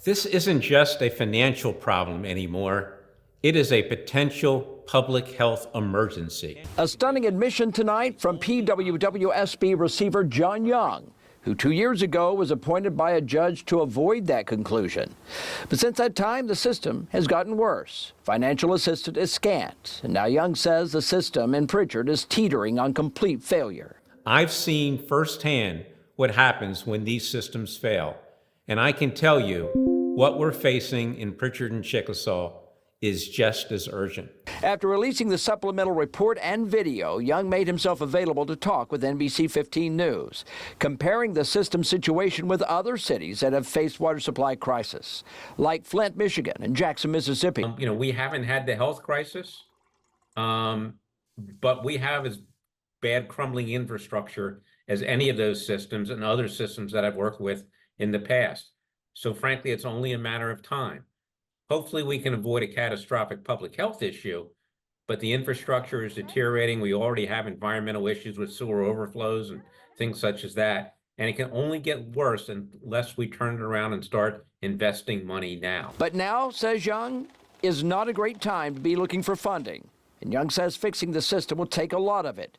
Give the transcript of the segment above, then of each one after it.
This isn't just a financial problem anymore. It is a potential public health emergency. A stunning admission tonight from PWWSB receiver John Young, who 2 years ago was appointed by a judge to avoid that conclusion. But since that time, the system has gotten worse. Financial assistance is scant, and now Young says the system in Prichard is teetering on complete failure. I've seen firsthand what happens when these systems fail, and I can tell you what we're facing in Prichard and Chickasaw is just as urgent. After releasing the supplemental report and video, Young made himself available to talk with NBC 15 News, comparing the system situation with other cities that have faced water supply crisis, like Flint, Michigan, and Jackson, Mississippi. We haven't had the health crisis, but we have as bad crumbling infrastructure as any of those systems and other systems that I've worked with in the past. So frankly, it's only a matter of time. Hopefully we can avoid a catastrophic public health issue, but the infrastructure is deteriorating. We already have environmental issues with sewer overflows and things such as that. And it can only get worse unless we turn it around and start investing money now. But now, says Young, is not a great time to be looking for funding. And Young says fixing the system will take a lot of it.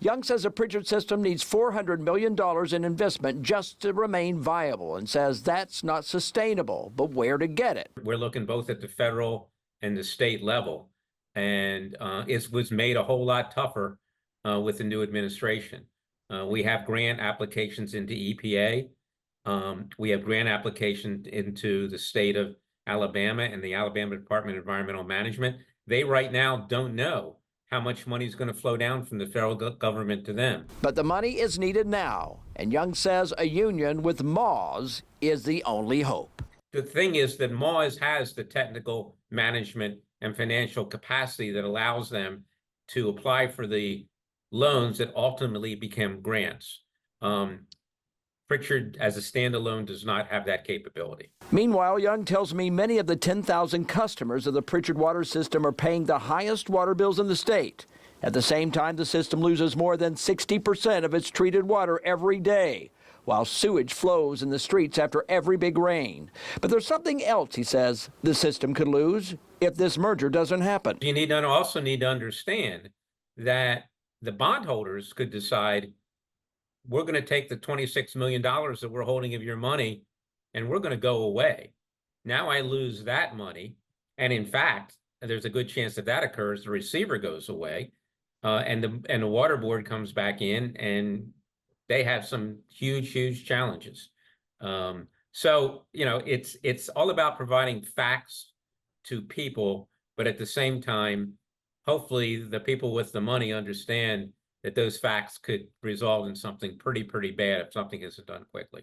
Young says the Prichard system needs $400 million in investment just to remain viable, and says that's not sustainable, but where to get it? We're looking both at the federal and the state level, and it was made a whole lot tougher with the new administration. We have grant applications into EPA. We have grant applications into the state of Alabama and the Alabama Department of Environmental Management. They right now don't know how much money is going to flow down from the federal government to them. But the money is needed now, and Young says a union with MAWSS is the only hope. The thing is that MAWSS has the technical management and financial capacity that allows them to apply for the loans that ultimately become grants. Prichard, as a standalone, does not have that capability. Meanwhile, Young tells me many of the 10,000 customers of the Prichard water system are paying the highest water bills in the state. At the same time, the system loses more than 60% of its treated water every day, while sewage flows in the streets after every big rain. But there's something else, he says, the system could lose if this merger doesn't happen. You also need to understand that the bondholders could decide, we're going to take the $26 million that we're holding of your money and we're going to go away. Now I lose that money. And in fact, there's a good chance that occurs, the receiver goes away and the water board comes back in and they have some huge challenges. So, it's all about providing facts to people, but at the same time, hopefully the people with the money understand that those facts could result in something pretty bad if something isn't done quickly.